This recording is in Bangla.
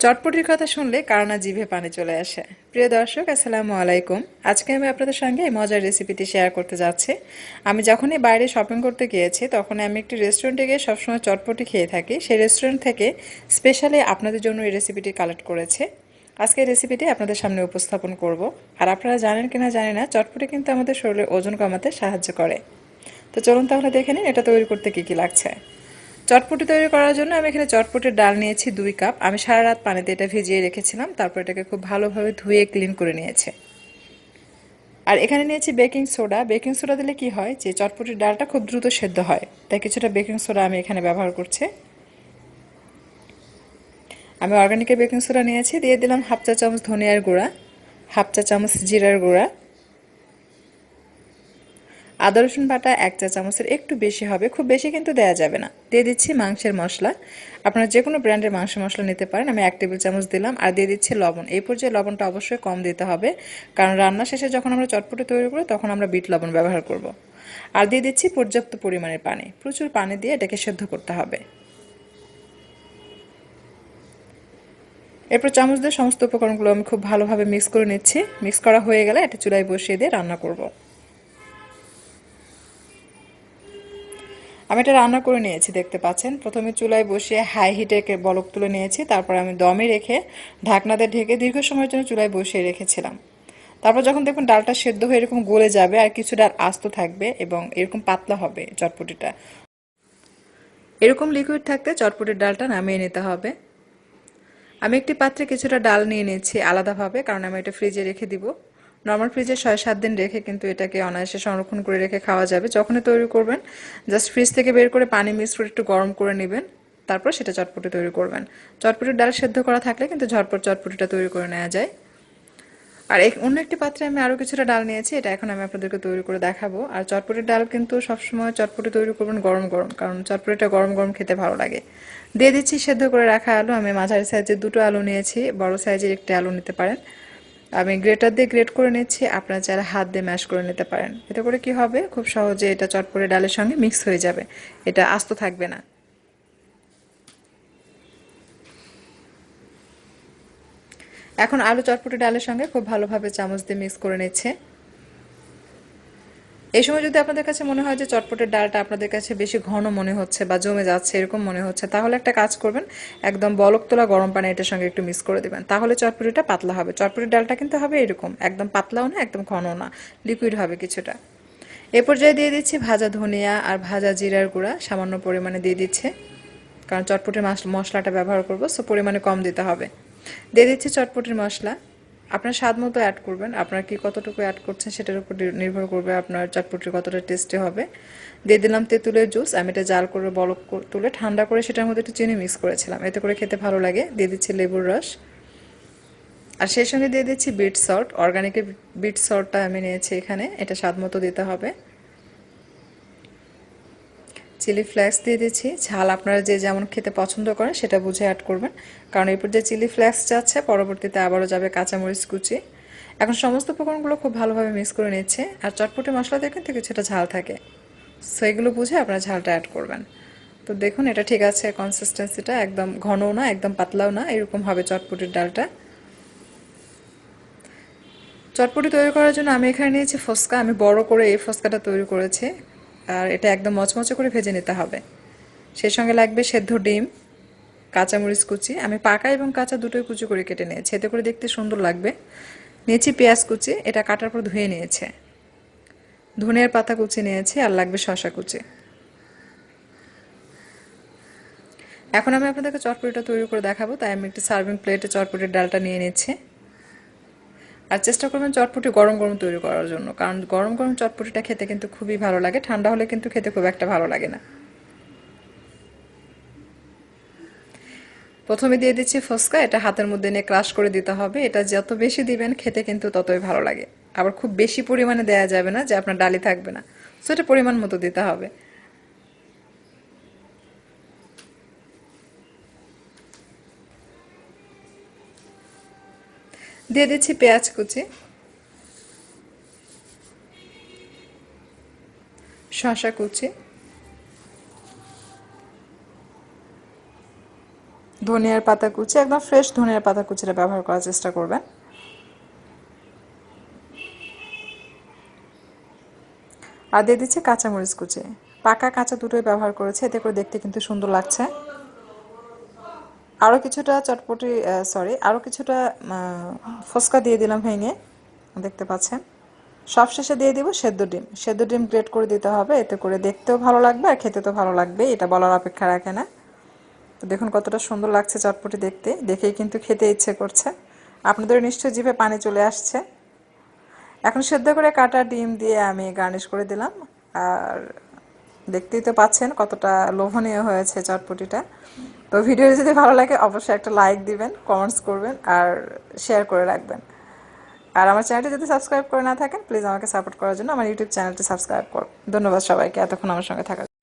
চটপটির কথা শুনলে কার না জিভে পানি চলে আসে। প্রিয় দর্শক, আসসালামু আলাইকুম। আজকে আমি আপনাদের সঙ্গে এই মজার রেসিপিটি শেয়ার করতে যাচ্ছি। আমি যখনই বাইরে শপিং করতে গিয়েছি তখন আমি একটি রেস্টুরেন্টে গিয়ে সবসময় চটপটি খেয়ে থাকি। সেই রেস্টুরেন্ট থেকে স্পেশালি আপনাদের জন্য এই রেসিপিটি কালেক্ট করেছে। আজকে এই রেসিপিটি আপনাদের সামনে উপস্থাপন করব। আর আপনারা জানেন কিনা জানি না, চটপটি কিন্তু আমাদের শরীরে ওজন কমাতে সাহায্য করে। তো চলুন তাহলে দেখে নিন এটা তৈরি করতে কী কী লাগছে। চটপটি তৈরি করার জন্য আমি এখানে চটপটির ডাল নিয়েছি 2 কাপ। আমি সারা রাত পানিতে এটা ভিজিয়ে রেখেছিলাম, তারপর এটাকে খুব ভালোভাবে ধুয়ে ক্লিন করে নিয়েছি। আর এখানে নিয়েছি বেকিং সোডা। বেকিং সোডা দিলে কি হয় যে চটপটির ডালটা খুব দ্রুত সেদ্ধ হয়, তাই কিছুটা বেকিং সোডা আমি এখানে ব্যবহার করছি। আমি অর্গানিকের বেকিং সোডা নিয়েছি, দিয়ে দিলাম 1/2 চা চামচ ধনিয়ার গুঁড়া, 1/2 চা চামচ জিরার গুঁড়া, আদা রসুন বাটা 1 চা চামচের একটু বেশি হবে, খুব বেশি কিন্তু দেওয়া যাবে না। দিয়ে দিচ্ছি মাংসের মশলা। আপনারা যে কোনো ব্র্যান্ডের মাংস মশলা নিতে পারেন। আমি 1 টেবিল চামচ দিলাম। আর দিয়ে দিচ্ছি লবণ। এই পর্যায়ে লবণটা অবশ্যই কম দিতে হবে, কারণ রান্না শেষে যখন আমরা চটপটি তৈরি করি তখন আমরা বিট লবণ ব্যবহার করব। আর দিয়ে দিচ্ছি পর্যাপ্ত পরিমাণের পানি। প্রচুর পানি দিয়ে এটাকে সেদ্ধ করতে হবে। এরপর চামচ দিয়ে সমস্ত উপকরণগুলো আমি খুব ভালোভাবে মিক্স করে নিচ্ছি। মিক্স করা হয়ে গেলে এটা চুলায় বসিয়ে দিয়ে রান্না করব। আমি এটা রান্না করে নিয়েছি, দেখতে পাচ্ছেন। প্রথমে চুলায় বসিয়ে হাই হিটে বলক তুলে নিয়েছি, তারপর আমি দমে রেখে ঢাকনাতে ঢেকে দীর্ঘ সময়ের জন্য চুলায় বসিয়ে রেখেছিলাম। তারপর যখন দেখুন ডালটা সেদ্ধ হয়ে এরকম গলে যাবে আর কিছু ডাল আস্ত থাকবে এবং এরকম পাতলা হবে চটপটিটা, এরকম লিকুইড থাকতে চটপটির ডালটা নামিয়ে নিতে হবে। আমি একটি পাত্রে কিছুটা ডাল নিয়ে নিচ্ছি আলাদাভাবে, কারণ আমি এটা ফ্রিজে রেখে দিব। নর্মাল ফ্রিজে 6-7 দিন রেখে কিন্তু এটাকে অনায়াসে সংরক্ষণ করে রেখে খাওয়া যাবে। যখনই তৈরি করবেন জাস্ট ফ্রিজ থেকে বের করে পানি মিক্স করে একটু গরম করে নেবেন, তারপর সেটা চটপটি তৈরি করবেন। চটপটির ডাল সেদ্ধ করা থাকলে কিন্তু ঝটপট চটপটিটা তৈরি করে নেওয়া যায়। আর অন্য একটি পাত্রে আমি আরও কিছুটা ডাল নিয়েছি, এটা এখন আমি আপনাদেরকে তৈরি করে দেখাবো। আর চটপটির ডাল কিন্তু সবসময় চটপটি তৈরি করবেন গরম গরম, কারণ চটপটিটা গরম গরম খেতে ভালো লাগে। দিয়ে দিচ্ছি সেদ্ধ করে রাখা আলু। আমি মাঝারি সাইজের 2টো আলু নিয়েছি, বড় সাইজের একটি আলু নিতে পারেন। আমি গ্রেটার দিয়ে গ্রেট করে নিচ্ছি, আপনারা চাইলে হাত দিয়ে ম্যাশ করে নিতে পারেন। এতে করে কি হবে, খুব সহজে এটা চটপটি ডালের সঙ্গে মিক্স হয়ে যাবে, এটা আস্ত থাকবে না। এখন আলু চটপটি ডালের সঙ্গে খুব ভালোভাবে চামচ দিয়ে মিক্স করে নিচ্ছে। এই সময় যদি আপনাদের কাছে মনে হয় যে চটপটের ডালটা আপনাদের কাছে বেশি ঘন মনে হচ্ছে বা জমে যাচ্ছে এরকম মনে হচ্ছে, তাহলে একটা কাজ করবেন, একদম বলক তোলা গরম পানি এটার সঙ্গে একটু মিক্স করে দেবেন, তাহলে চটপটিটা পাতলা হবে। চটপটির ডালটা কিন্তু হবে এরকম, একদম পাতলাও না একদম ঘনও না, লিকুইড হবে কিছুটা। এ পর্যায়ে দিয়ে দিচ্ছি ভাজা ধনিয়া আর ভাজা জিরার গুঁড়া সামান্য পরিমাণে দিয়ে দিচ্ছে, কারণ চটপটির মশলাটা ব্যবহার করব, সো পরিমাণে কম দিতে হবে। দিয়ে দিচ্ছি চটপটির মশলা। আপনার স্বাদ মতো অ্যাড করবেন, আপনার কি কতটুকু অ্যাড করছেন সেটার উপর নির্ভর করবে আপনার চটপটি কতটা টেস্টি হবে। দিয়ে দিলাম তেঁতুলের জুস। আমি এটা জাল করে বলক তুলে ঠান্ডা করে সেটার মধ্যে একটু চিনি মিক্স করেছিলাম, এতে করে খেতে ভালো লাগে। দিয়ে দিচ্ছি লেবুর রস। আর সেই সঙ্গে দিয়ে দিচ্ছি বিট সল্ট। অর্গানিকের বিট সল্টটা আমি নিয়েছি এখানে, এটা স্বাদ মতো দিতে হবে। চিলি ফ্লেক্স দিয়ে দিচ্ছি। ঝাল আপনারা যে যেমন খেতে পছন্দ করেন সেটা বুঝে অ্যাড করবেন, কারণ এরপর যে চিলি ফ্লেক্স যাচ্ছে পরবর্তীতে আবারও যাবে কাঁচামরিচ কুচি। এখন সমস্ত উপকরণগুলো খুব ভালোভাবে মিক্স করে নিচ্ছে। আর চটপটি মশলাতে কিন্তু কিছুটা ঝাল থাকে, সো এগুলো বুঝে আপনারা ঝালটা অ্যাড করবেন। তো দেখুন এটা ঠিক আছে, কনসিস্টেন্সিটা একদম ঘনও না একদম পাতলাও না, এরকম হবে চটপটির ডালটা। চটপটি তৈরি করার জন্য আমি এখানে নিয়েছি ফুচকা। আমি বড় করে এই ফুচকাটা তৈরি করেছি, আর এটা একদম মচমচে করে ভেজে নিতে হবে। সেই সঙ্গে লাগবে সেদ্ধ ডিম, কাঁচামরিচ কুচি। আমি পাকা এবং কাঁচা দুটোই কুচি করে কেটে নিয়েছি, এতে করে দেখতে সুন্দর লাগবে। নিয়েছি পেঁয়াজ কুচি, এটা কাটার পর ধুয়ে নিয়েছে। ধনিয়ার পাতা কুচি নিয়েছি, আর লাগবে শসা কুচি। এখন আমি আপনাদেরকে চটপটিটা তৈরি করে দেখাবো, তাই আমি একটি সার্ভিং প্লেটে চটপটির ডালটা নিয়ে নিচ্ছি। আর চেষ্টা করবেন চটপটি গরম গরম তৈরি করার জন্য, কারণ গরম গরম চটপটিটা খেতে কিন্তু খুবই ভালো লাগে, ঠান্ডা হলে কিন্তু খেতে খুব একটা ভালো লাগে না। প্রথমে দিয়ে দিচ্ছি ফুচকা। এটা হাতের মধ্যে নিয়ে ক্রাশ করে দিতে হবে, এটা যত বেশি দিবেন খেতে কিন্তু ততই ভালো লাগে। আবার খুব বেশি পরিমাণে দেয়া যাবে না যে আপনার ডালি থাকবে না, সো এটা পরিমাণ মতো দিতে হবে। দিয়ে দিচ্ছি পেঁয়াজ কুচি, শসা কুচি, ধনিয়ার পাতা কুচি, একদম ফ্রেশ ধনিয়ার পাতা কুচিটা ব্যবহার করার চেষ্টা করবেন। আর দিয়ে দিচ্ছি কাঁচামরিচ কুচি, পাকা কাঁচা দুটোই ব্যবহার করেছে, এতে করে দেখতে কিন্তু সুন্দর লাগছে। আরও কিছুটা চটপটি, সরি, আরও কিছুটা ফুচকা দিয়ে দিলাম ভেঙে, দেখতে পাচ্ছেন। সবশেষে দিয়ে দিব সেদ্ধ ডিম। সেদ্ধ ডিম গ্রেট করে দিতে হবে, এতে করে দেখতেও ভালো লাগবে আর খেতে তো ভালো লাগবে, এটা বলার অপেক্ষা রাখে না। তো দেখুন কতটা সুন্দর লাগছে চটপটি দেখতে, দেখেই কিন্তু খেতে ইচ্ছে করছে। আপনাদের নিশ্চয়ই জিভে পানি চলে আসছে। এখন সেদ্ধ করে কাটা ডিম দিয়ে আমি গার্নিশ করে দিলাম। আর দেখতেই তো পাচ্ছেন কতটা লোভনীয় হয়েছে চটপটিটা। তো ভিডিও যদি ভালো লাগে অবশ্যই একটা লাইক দিবেন, কমেন্টস করবেন আর শেয়ার করে রাখবেন। আর আমার চ্যানেলটি যদি সাবস্ক্রাইব করে না থাকেন প্লিজ আমাকে সাপোর্ট করার জন্য আমার ইউটিউব চ্যানেলটি সাবস্ক্রাইব করুন। ধন্যবাদ সবাইকে এতক্ষণ আমার সঙ্গে থাকার